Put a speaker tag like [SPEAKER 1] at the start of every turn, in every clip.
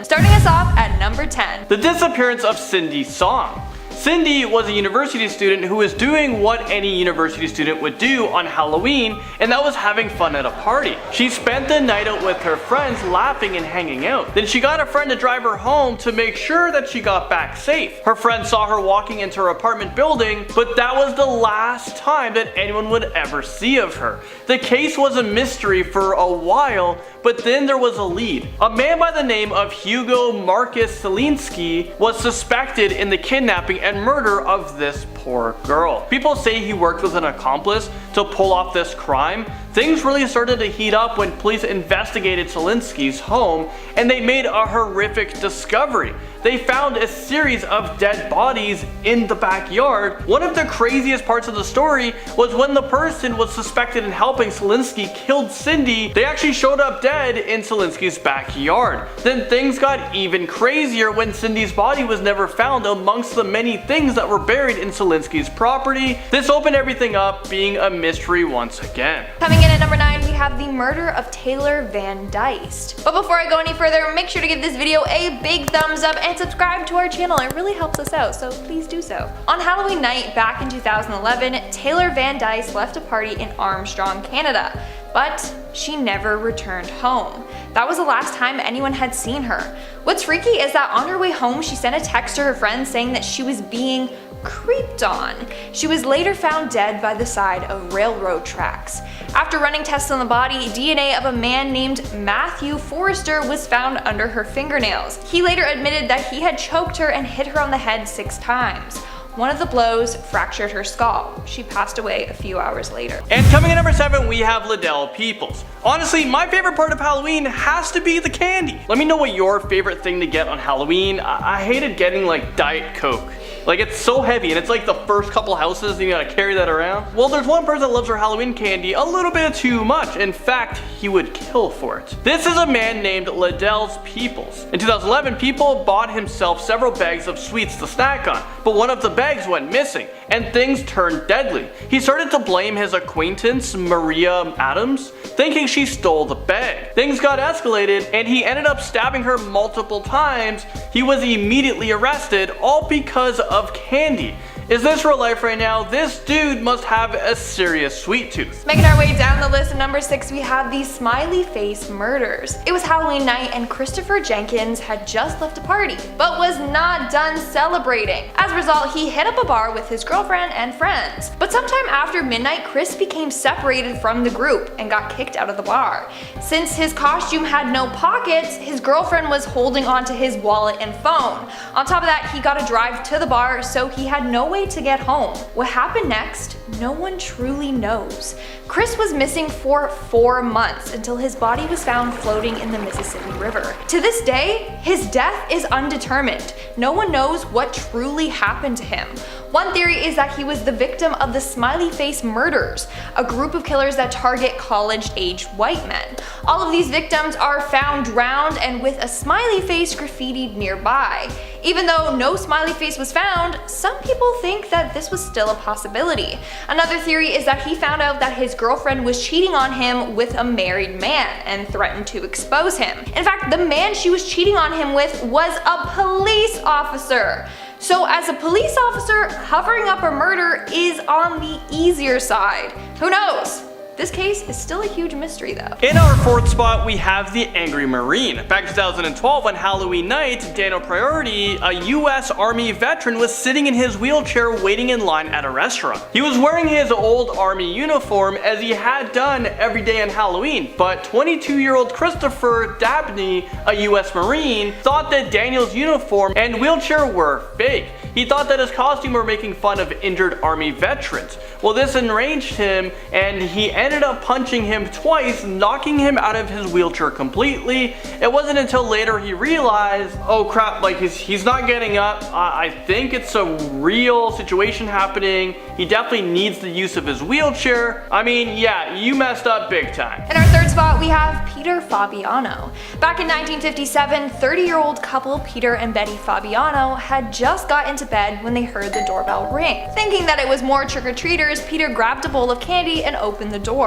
[SPEAKER 1] Starting us off at number 10.
[SPEAKER 2] The disappearance of Cindy Song. Cindy was a university student who was doing what any university student would do on Halloween, and that was having fun at a party. She spent the night out with her friends laughing and hanging out. Then she got a friend to drive her home to make sure that she got back safe. Her friend saw her walking into her apartment building, but that was the last time that anyone would ever see of her. The case was a mystery for a while, but then there was a lead. A man by the name of Hugo Marcus Selinski was suspected in the kidnapping and murder of this poor girl. People say he worked with an accomplice to pull off this crime. Things really started to heat up when police investigated Selinski's home, and they made a horrific discovery. They found a series of dead bodies in the backyard. One of the craziest parts of the story was when the person was suspected in helping Selinski killed Cindy, they actually showed up dead in Selinski's backyard. Then things got even crazier when Cindy's body was never found amongst the many things that were buried in Selinski's property. This opened everything up being a mystery once again.
[SPEAKER 1] Coming in at number 9, we have the murder of Taylor Van Dyst. But before I go any further, make sure to give this video a big thumbs up and subscribe to our channel. It really helps us out, so please do so. On Halloween night back in 2011, Taylor Van Dyst left a party in Armstrong, Canada, but she never returned home. That was the last time anyone had seen her. What's freaky is that on her way home, she sent a text to her friends saying that she was being creeped on. She was later found dead by the side of railroad tracks. After running tests on the body, DNA of a man named Matthew Forrester was found under her fingernails. He later admitted that he had choked her and hit her on the head 6 times. One of the blows fractured her skull. She passed away a few hours later.
[SPEAKER 2] And coming in number 7, we have Liddell Peoples. Honestly, my favorite part of Halloween has to be the candy. Let me know what your favorite thing to get on Halloween. I hated getting like Diet Coke. Like, it's so heavy, and it's like the first couple houses and you gotta carry that around. Well, there's one person that loves her Halloween candy a little bit too much. In fact, he would kill for it. This is a man named Liddell Peoples. In 2011, people bought himself several bags of sweets to snack on, but one of the bags went missing, and things turned deadly. He started to blame his acquaintance, Maria Adams, thinking she stole the bag. Things got escalated, and he ended up stabbing her multiple times. He was immediately arrested, all because of candy. Is this real life right now? This dude must have a serious sweet tooth.
[SPEAKER 1] Making our way down the list at number 6, we have the smiley face murders. It was Halloween night and Christopher Jenkins had just left a party, but was not done celebrating. As a result, he hit up a bar with his girlfriend and friends. But sometime after midnight, Chris became separated from the group and got kicked out of the bar. Since his costume had no pockets, his girlfriend was holding onto his wallet and phone. On top of that, he got a drive to the bar, so he had no way to get home. What happened next? No one truly knows. Chris was missing for 4 months until his body was found floating in the Mississippi River. To this day, his death is undetermined. No one knows what truly happened to him. One theory is that he was the victim of the smiley face murders, a group of killers that target college-aged white men. All of these victims are found drowned and with a smiley face graffitied nearby. Even though no smiley face was found, some people think that this was still a possibility. Another theory is that he found out that his girlfriend was cheating on him with a married man and threatened to expose him. In fact, the man she was cheating on him with was a police officer. So as a police officer, covering up a murder is on the easier side. Who knows? This case is still a huge mystery though.
[SPEAKER 2] In our 4th spot, we have the Angry Marine. Back in 2012 on Halloween night, Daniel Priority, a US Army veteran, was sitting in his wheelchair waiting in line at a restaurant. He was wearing his old Army uniform as he had done every day on Halloween, but 22-year-old Christopher Dabney, a US Marine, thought that Daniel's uniform and wheelchair were fake. He thought that his costume were making fun of injured Army veterans. Well, this enraged him, and he ended up punching him twice, knocking him out of his wheelchair completely. It wasn't until later he realized, oh crap, like he's not getting up. I think it's a real situation happening. He definitely needs the use of his wheelchair. I mean, yeah, you messed up big time.
[SPEAKER 1] In our 3rd spot, we have Peter Fabiano. Back in 1957, 30-year-old couple Peter and Betty Fabiano had just got into bed when they heard the doorbell ring. Thinking that it was more trick-or-treaters, Peter grabbed a bowl of candy and opened the door.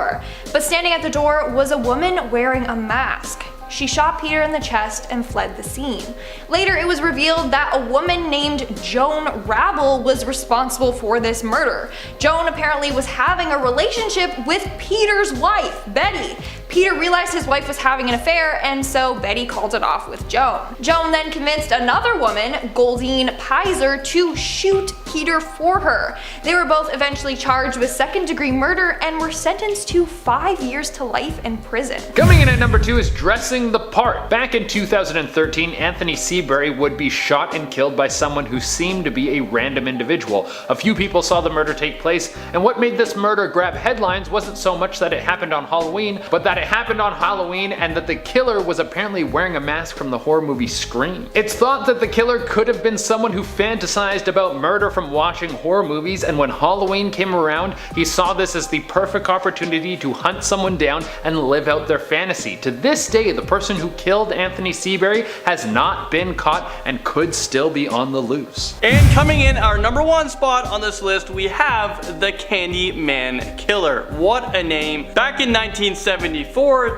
[SPEAKER 1] But standing at the door was a woman wearing a mask. She shot Peter in the chest and fled the scene. Later, it was revealed that a woman named Joan Rabble was responsible for this murder. Joan apparently was having a relationship with Peter's wife, Betty. Peter realized his wife was having an affair, and so Betty called it off with Joan. Joan then convinced another woman, Goldine Pizer, to shoot Peter for her. They were both eventually charged with second-degree murder and were sentenced to 5 years to life in prison.
[SPEAKER 3] Coming in at number 2 is dressing the part. Back in 2013, Anthony Seabury would be shot and killed by someone who seemed to be a random individual. A few people saw the murder take place, and what made this murder grab headlines wasn't so much that it happened on Halloween, but that it happened on Halloween and that the killer was apparently wearing a mask from the horror movie Scream. It's thought that the killer could have been someone who fantasized about murder from watching horror movies, and when Halloween came around, he saw this as the perfect opportunity to hunt someone down and live out their fantasy. To this day, the person who killed Anthony Seabury has not been caught and could still be on the loose.
[SPEAKER 2] And coming in our number 1 spot on this list, we have the Candyman Killer. What a name. Back in 1974,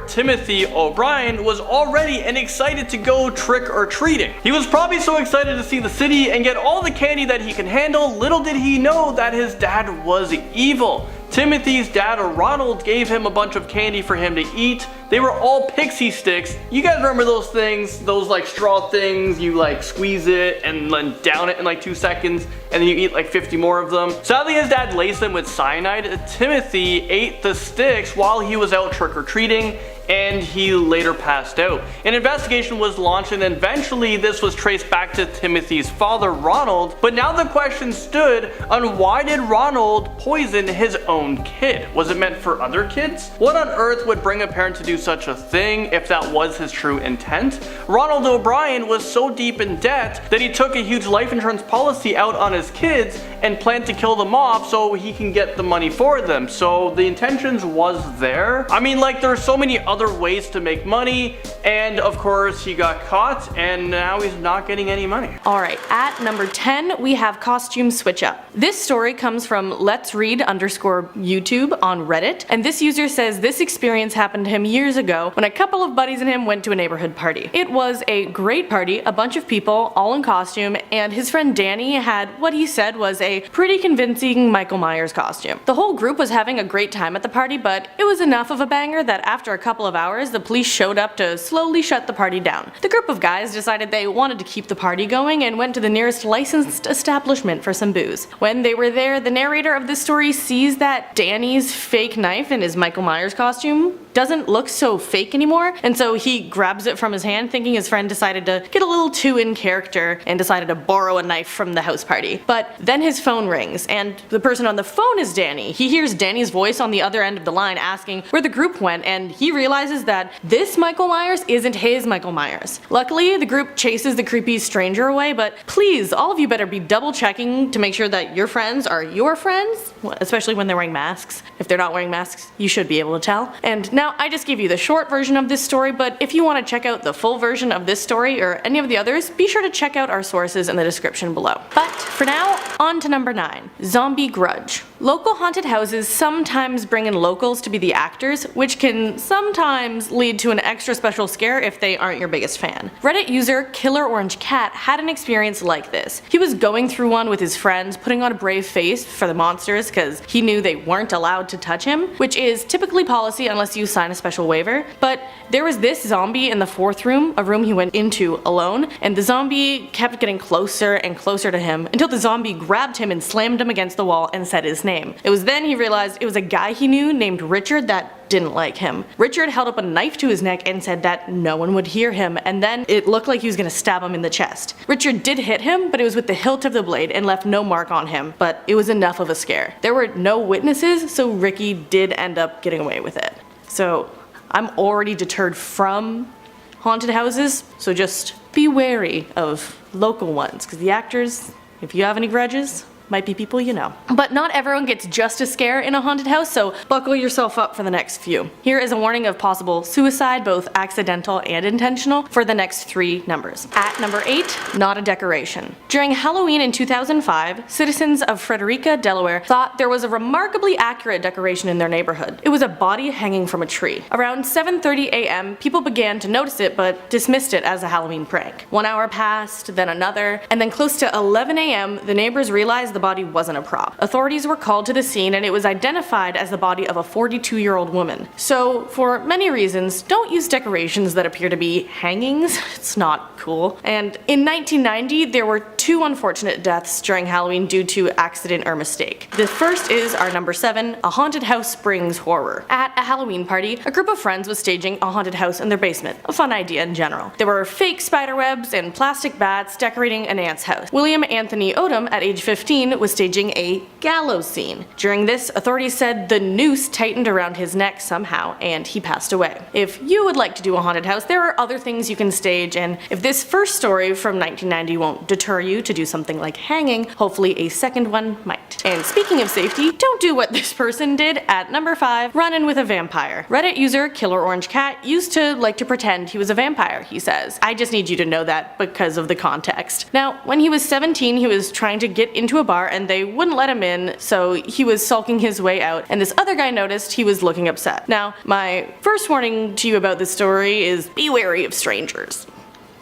[SPEAKER 2] Timothy O'Brien was all ready and excited to go trick-or-treating. He was probably so excited to see the city and get all the candy that he can handle, little did he know that his dad was evil. Timothy's dad, Ronald, gave him a bunch of candy for him to eat. They were all pixie sticks. You guys remember those things? Those like straw things, you like squeeze it and then down it in like 2 seconds and then you eat like 50 more of them. Sadly, his dad laced them with cyanide. Timothy ate the sticks while he was out trick-or-treating, and he later passed out. An investigation was launched, and eventually this was traced back to Timothy's father, Ronald. But now the question stood on why did Ronald poison his own kid? Was it meant for other kids? What on earth would bring a parent to do such a thing if that was his true intent? Ronald O'Brien was so deep in debt that he took a huge life insurance policy out on his kids and planned to kill them off so he can get the money for them. So the intentions was there. I mean, like, there are so many other ways to make money, and of course he got caught and now he's not getting any money.
[SPEAKER 4] Alright, at number 10 we have Costume Switch Up. This story comes from Let's Read _YouTube on Reddit, and this user says this experience happened to him years ago when a couple of buddies and him went to a neighborhood party. It was a great party, a bunch of people all in costume, and his friend Danny had what he said was a pretty convincing Michael Myers costume. The whole group was having a great time at the party, but it was enough of a banger that after a couple of hours the police showed up to slowly shut the party down. The group of guys decided they wanted to keep the party going and went to the nearest licensed establishment for some booze. When they were there, the narrator of this story sees that Danny's fake knife in his Michael Myers costume doesn't look so fake anymore, and so he grabs it from his hand thinking his friend decided to get a little too in character and decided to borrow a knife from the house party. But then his phone rings, and the person on the phone is Danny. He hears Danny's voice on the other end of the line asking where the group went, and he realizes that this Michael Myers isn't his Michael Myers. Luckily, the group chases the creepy stranger away, but please, all of you better be double checking to make sure that your friends are your friends, especially when they're wearing masks. If they're not wearing masks, you should be able to tell. And now I just gave you the short version of this story, but if you want to check out the full version of this story or any of the others, be sure to check out our sources in the description below. But for now, on to number 9, Zombie Grudge. Local haunted houses sometimes bring in locals to be the actors, which can sometimes lead to an extra special scare if they aren't your biggest fan. Reddit user Killer Orange Cat had an experience like this. He was going through one with his friends, putting on a brave face for the monsters because he knew they weren't allowed to touch him, which is typically policy unless you sign a special waiver. But there was this zombie in the 4th room, a room he went into alone, and the zombie kept getting closer and closer to him until the zombie grabbed him and slammed him against the wall and said his name. It was then he realized it was a guy he knew named Richard that didn't like him. Richard held up a knife to his neck and said that no one would hear him, and then it looked like he was gonna stab him in the chest. Richard did hit him, but it was with the hilt of the blade and left no mark on him, but it was enough of a scare. There were no witnesses, so Ricky did end up getting away with it. So I'm already deterred from haunted houses, so just be wary of local ones, because the actors, if you have any grudges, might be people you know. But not everyone gets just a scare in a haunted house, so buckle yourself up for the next few. Here is a warning of possible suicide, both accidental and intentional, for the next 3 numbers. At number 8, not a decoration. During Halloween in 2005, citizens of Frederica, Delaware thought there was a remarkably accurate decoration in their neighborhood. It was a body hanging from a tree. Around 7:30 a.m., people began to notice it but dismissed it as a Halloween prank. 1 hour passed, then another, and then close to 11 a.m., the neighbors realized the body wasn't a prop. Authorities were called to the scene and it was identified as the body of a 42-year-old woman. So, for many reasons, don't use decorations that appear to be hangings. It's not cool. And in 1990, there were 2 unfortunate deaths during Halloween due to accident or mistake. The first is our number 7, a haunted house springs horror. At a Halloween party, a group of friends was staging a haunted house in their basement. A fun idea in general. There were fake spider webs and plastic bats decorating an aunt's house. William Anthony Odom, at age 15, was staging a gallows scene. During this, authorities said the noose tightened around his neck somehow, and he passed away. If you would like to do a haunted house, there are other things you can stage, and if this first story from 1990 won't deter you to do something like hanging, hopefully a second one might. And speaking of safety, don't do what this person did. At number 5, run in with a vampire. Reddit user Killer Orange Cat used to like to pretend he was a vampire, he says. I just need you to know that because of the context. Now, when he was 17, he was trying to get into a bar and they wouldn't let him in, so he was sulking his way out, and this other guy noticed he was looking upset. Now, my first warning to you about this story is be wary of strangers.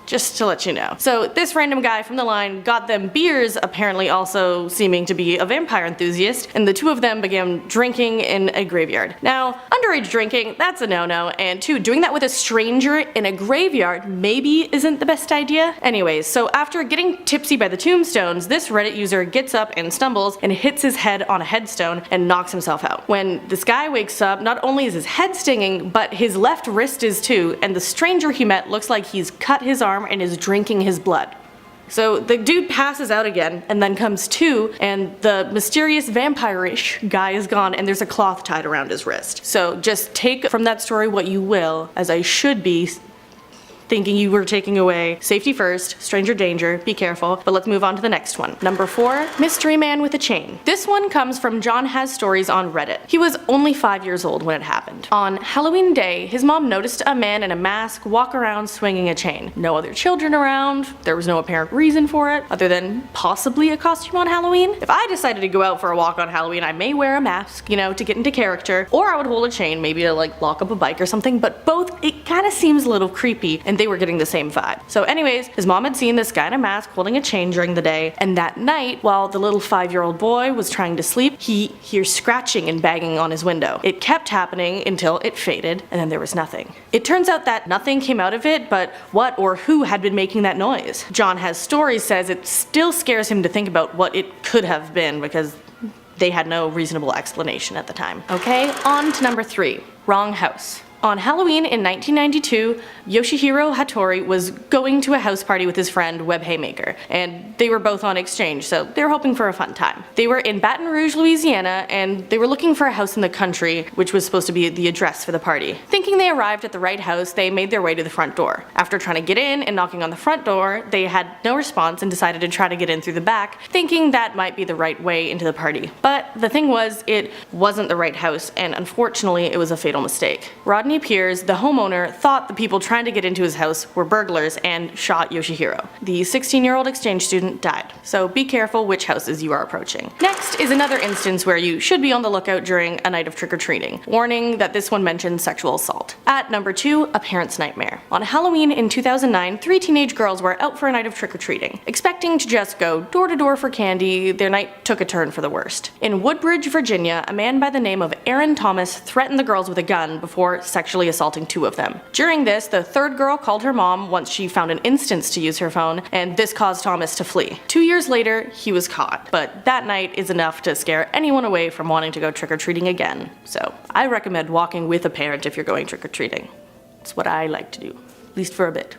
[SPEAKER 4] Just to let you know. So this random guy from the line got them beers, apparently also seeming to be a vampire enthusiast, and the 2 of them began drinking in a graveyard. Now, underage drinking, that's a no-no, and 2, doing that with a stranger in a graveyard maybe isn't the best idea. Anyways, so after getting tipsy by the tombstones, this Reddit user gets up and stumbles and hits his head on a headstone and knocks himself out. When this guy wakes up, not only is his head stinging, but his left wrist is too, and the stranger he met looks like he's cut his arm and is drinking his blood. So the dude passes out again and then comes to, and the mysterious vampire-ish guy is gone and there's a cloth tied around his wrist. So just take from that story what you will, as I should be thinking you were taking away safety first, stranger danger, be careful, but let's move on to the next one. Number 4, mystery man with a chain. This one comes from John Has Stories on Reddit. He was only 5 years old when it happened. On Halloween day, his mom noticed a man in a mask walk around swinging a chain. No other children around, there was no apparent reason for it, other than possibly a costume on Halloween. If I decided to go out for a walk on Halloween, I may wear a mask, you know, to get into character, or I would hold a chain, maybe to like lock up a bike or something, but both, it kind of seems a little creepy, and they were getting the same vibe. So anyways, his mom had seen this guy in a mask holding a chain during the day, and that night, while the little 5-year-old boy was trying to sleep, he hears scratching and banging on his window. It kept happening until it faded, and then there was nothing. It turns out that nothing came out of it, but what or who had been making that noise. John Has Stories says it still scares him to think about what it could have been, because they had no reasonable explanation at the time. Okay, on to number 3, wrong house. On Halloween in 1992, Yoshihiro Hattori was going to a house party with his friend Webb Haymaker, and they were both on exchange, so they were hoping for a fun time. They were in Baton Rouge, Louisiana, and they were looking for a house in the country, which was supposed to be the address for the party. Thinking they arrived at the right house, they made their way to the front door. After trying to get in and knocking on the front door, they had no response and decided to try to get in through the back, thinking that might be the right way into the party. But the thing was, it wasn't the right house, and unfortunately, it was a fatal mistake. Rodney Piers, the homeowner, thought the people trying to get into his house were burglars and shot Yoshihiro. The 16-year-old exchange student died. So be careful which houses you are approaching. Next is another instance where you should be on the lookout during a night of trick-or-treating. Warning that this one mentions sexual assault. At number 2, a parent's nightmare. On Halloween in 2009, 3 teenage girls were out for a night of trick-or-treating. Expecting to just go door to door for candy, their night took a turn for the worst. In Woodbridge, Virginia, a man by the name of Aaron Thomas threatened the girls with a gun before sexually assaulting 2 of them. During this, the 3rd girl called her mom once she found an instance to use her phone, and this caused Thomas to flee. 2 years later, he was caught, but that night is enough to scare anyone away from wanting to go trick-or-treating again. So I recommend walking with a parent if you're going trick-or-treating. It's what I like to do, at least for a bit.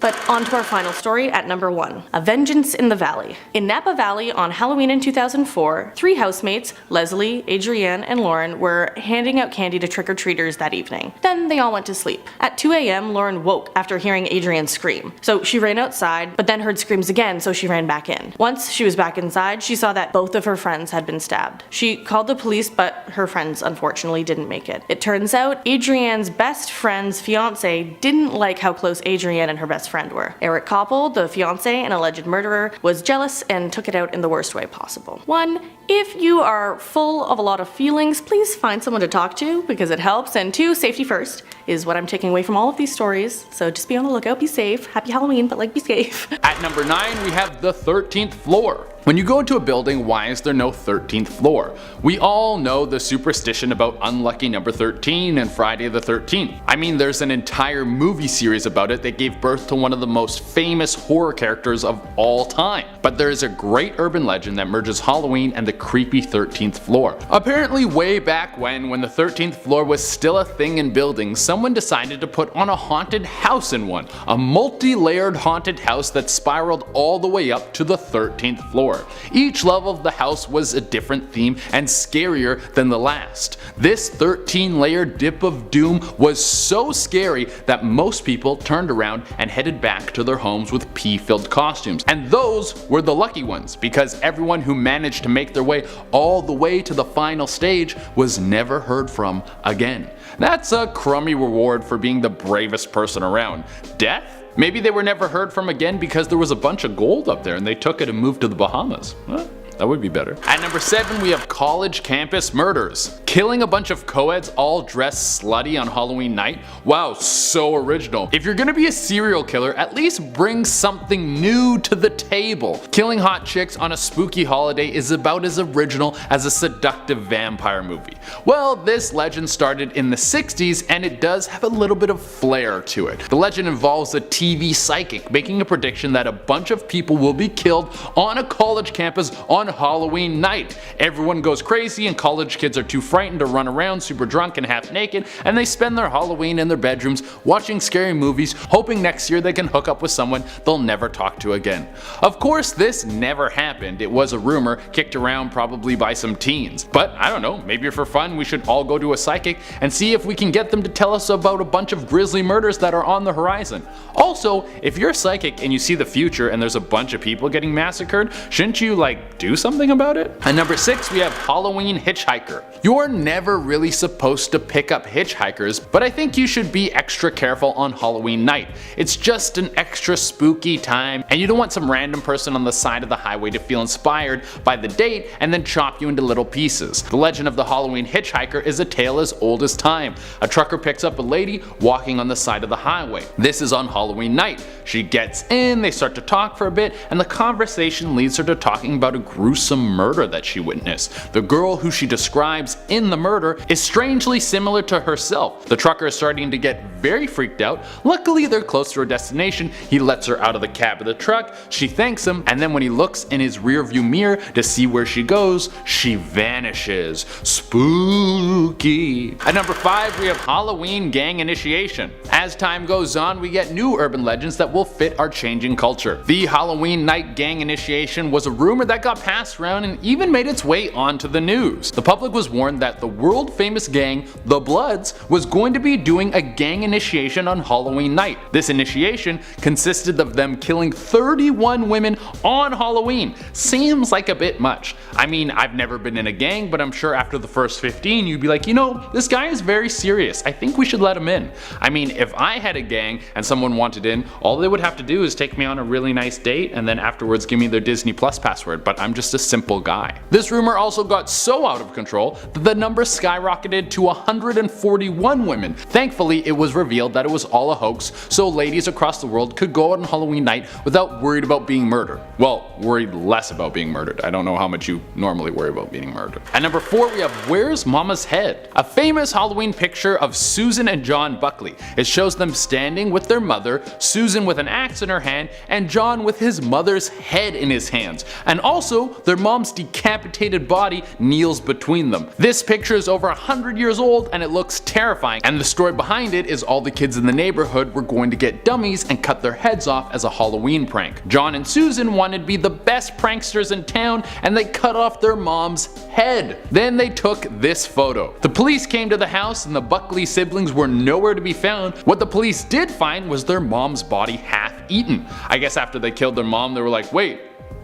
[SPEAKER 4] But on to our final story at number 1, A Vengeance in the Valley. In Napa Valley on Halloween in 2004, 3 housemates, Leslie, Adrienne, and Lauren, were handing out candy to trick-or-treaters that evening. Then they all went to sleep. At 2 a.m., Lauren woke after hearing Adrienne scream. So she ran outside, but then heard screams again, so she ran back in. Once she was back inside, she saw that both of her friends had been stabbed. She called the police, but her friends unfortunately didn't make it. It turns out Adrienne's best friend's fiance didn't like how close Adrienne and her best friend were. Eric Koppel, the fiance and alleged murderer, was jealous and took it out in the worst way possible. 1. If you are full of a lot of feelings, please find someone to talk to because it helps. And 2, safety first is what I'm taking away from all of these stories. So just be on the lookout, be safe. Happy Halloween, but be safe.
[SPEAKER 3] At number 9, we have the 13th floor. When you go into a building, why is there no 13th floor? We all know the superstition about unlucky number 13 and Friday the 13th. I mean, there's an entire movie series about it that gave birth to one of the most famous horror characters of all time. But there is a great urban legend that merges Halloween and the creepy 13th floor. Apparently way back when the 13th floor was still a thing in buildings, someone decided to put on a haunted house in one. A multi-layered haunted house that spiraled all the way up to the 13th floor. Each level of the house was a different theme and scarier than the last. This 13-layered dip of doom was so scary that most people turned around and headed back to their homes with pee-filled costumes. And those were the lucky ones, because everyone who managed to make their way all the way to the final stage was never heard from again. That's a crummy reward for being the bravest person around. Death? Maybe they were never heard from again because there was a bunch of gold up there and they took it and moved to the Bahamas. Well, that would be better. At number 7, we have college campus murders. Killing a bunch of co-eds all dressed slutty on Halloween night? Wow, so original. If you're gonna be a serial killer, at least bring something new to the table. Killing hot chicks on a spooky holiday is about as original as a seductive vampire movie. Well, this legend started in the 60s and it does have a little bit of flair to it. The legend involves a TV psychic making a prediction that a bunch of people will be killed on a college campus on Halloween night. Everyone goes crazy and college kids are too frightened to run around super drunk and half naked, and they spend their Halloween in their bedrooms watching scary movies, hoping next year they can hook up with someone they'll never talk to again. Of course, this never happened. It was a rumor kicked around probably by some teens. But I don't know, maybe for fun we should all go to a psychic and see if we can get them to tell us about a bunch of grisly murders that are on the horizon. Also, if you're psychic and you see the future and there's a bunch of people getting massacred, shouldn't you do something about it? At number 6, we have Halloween Hitchhiker. You're never really supposed to pick up hitchhikers, but I think you should be extra careful on Halloween night. It's just an extra spooky time, and you don't want some random person on the side of the highway to feel inspired by the date and then chop you into little pieces. The legend of the Halloween Hitchhiker is a tale as old as time. A trucker picks up a lady walking on the side of the highway. This is on Halloween night. She gets in, they start to talk for a bit, and the conversation leads her to talking about a gruesome murder that she witnessed. The girl who she describes in the murder is strangely similar to herself. The trucker is starting to get very freaked out. Luckily, they're close to her destination. He lets her out of the cab of the truck, she thanks him, and then when he looks in his rearview mirror to see where she goes, she vanishes. Spooky. At number 5, we have Halloween gang initiation. As time goes on, we get new urban legends that will fit our changing culture. The Halloween night gang initiation was a rumor that got passed around and even made its way onto the news. The public was warned that the world famous gang, the Bloods, was going to be doing a gang initiation on Halloween night. This initiation consisted of them killing 31 women on Halloween. Seems like a bit much. I mean, I've never been in a gang, but I'm sure after the first 15 you'd be like, you know, this guy is very serious. I think we should let him in. I mean, if I had a gang and someone wanted in, all they would have to do is take me on a really nice date and then afterwards give me their Disney Plus password, but I'm just a simple guy. This rumor also got so out of control that the number skyrocketed to 141 women. Thankfully, it was revealed that it was all a hoax, so ladies across the world could go out on Halloween night without worried about being murdered. Well, worried less about being murdered. I don't know how much you normally worry about being murdered. At number 4, we have Where's Mama's Head? A famous Halloween picture of Susan and John Buckley. It shows them standing with their mother, Susan with an axe in her hand, and John with his mother's head in his hands. And also, their mom's decapitated body kneels between them. This picture is over 100 years old and it looks terrifying, and the story behind it is all the kids in the neighborhood were going to get dummies and cut their heads off as a Halloween prank. John and Susan wanted to be the best pranksters in town, and they cut off their mom's head. Then they took this photo. The police came to the house and the Buckley siblings were nowhere to be found. What the police did find was their mom's body half eaten. I guess after they killed their mom, they were like, wait,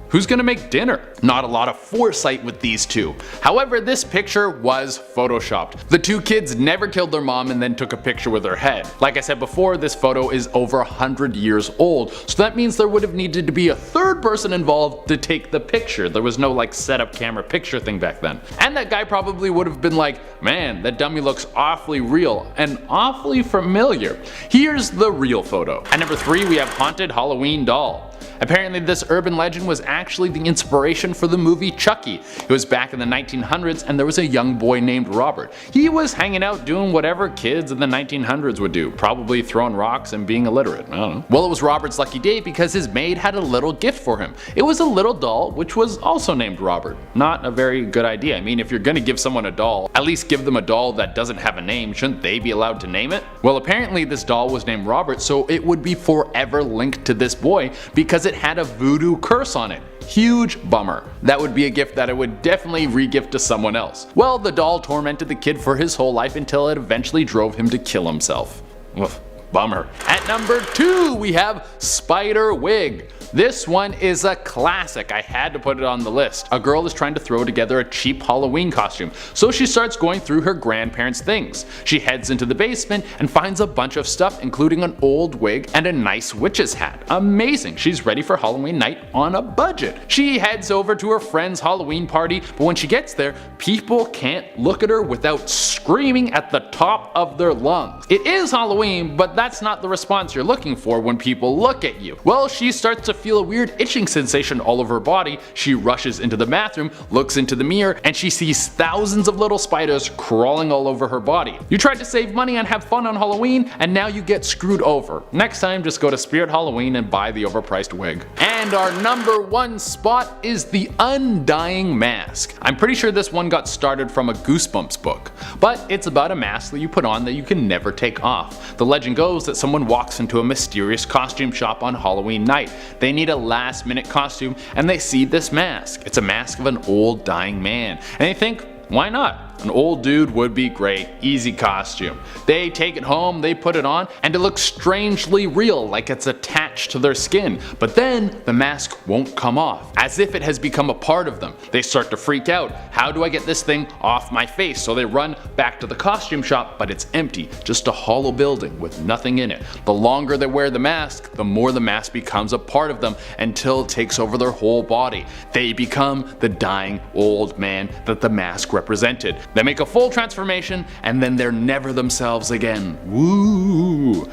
[SPEAKER 3] who's gonna make dinner? Not a lot of foresight with these two. However, this picture was photoshopped. The two kids never killed their mom and then took a picture with her head. Like I said before, this photo is over 100 years old, so that means there would have needed to be a third person involved to take the picture. There was no like setup camera picture thing back then. And that guy probably would have been like, man, that dummy looks awfully real and awfully familiar. Here's the real photo. At number 3 we have Haunted Halloween Doll. Apparently this urban legend was actually the inspiration for the movie Chucky. It was back in the 1900s and there was a young boy named Robert. He was hanging out doing whatever kids in the 1900s would do, probably throwing rocks and being illiterate, I don't know. Well, it was Robert's lucky day because his maid had a little gift for him. It was a little doll which was also named Robert. Not a very good idea. I mean, if you're gonna give someone a doll, at least give them a doll that doesn't have a name. Shouldn't they be allowed to name it? Well, apparently this doll was named Robert, so it would be forever linked to this boy because it had a voodoo curse on it. Huge bummer. That would be a gift that I would definitely re-gift to someone else. Well, the doll tormented the kid for his whole life until it eventually drove him to kill himself. Oof, bummer. At number 2 we have Spider Wig. This one is a classic. I had to put it on the list. A girl is trying to throw together a cheap Halloween costume, so she starts going through her grandparents' things. She heads into the basement and finds a bunch of stuff, including an old wig and a nice witch's hat. Amazing. She's ready for Halloween night on a budget. She heads over to her friend's Halloween party, but when she gets there, people can't look at her without screaming at the top of their lungs. It is Halloween, but that's not the response you're looking for when people look at you. Well, she starts to feel a weird itching sensation all over her body. She rushes into the bathroom, looks into the mirror, and she sees thousands of little spiders crawling all over her body. You tried to save money and have fun on Halloween, and now you get screwed over. Next time, just go to Spirit Halloween and buy the overpriced wig. And our number 1 spot is the Undying Mask. I'm pretty sure this one got started from a Goosebumps book, but it's about a mask that you put on that you can never take off. The legend goes that someone walks into a mysterious costume shop on Halloween night. They need a last minute costume and they see this mask. It's a mask of an old dying man, and they think, why not? An old dude would be great, easy costume. They take it home, they put it on, and it looks strangely real, like it's attached to their skin. But then the mask won't come off, as if it has become a part of them. They start to freak out. How do I get this thing off my face? So they run back to the costume shop, but it's empty, just a hollow building with nothing in it. The longer they wear the mask, the more the mask becomes a part of them until it takes over their whole body. They become the dying old man that the mask represented. They make a full transformation and then they're never themselves again. Woo!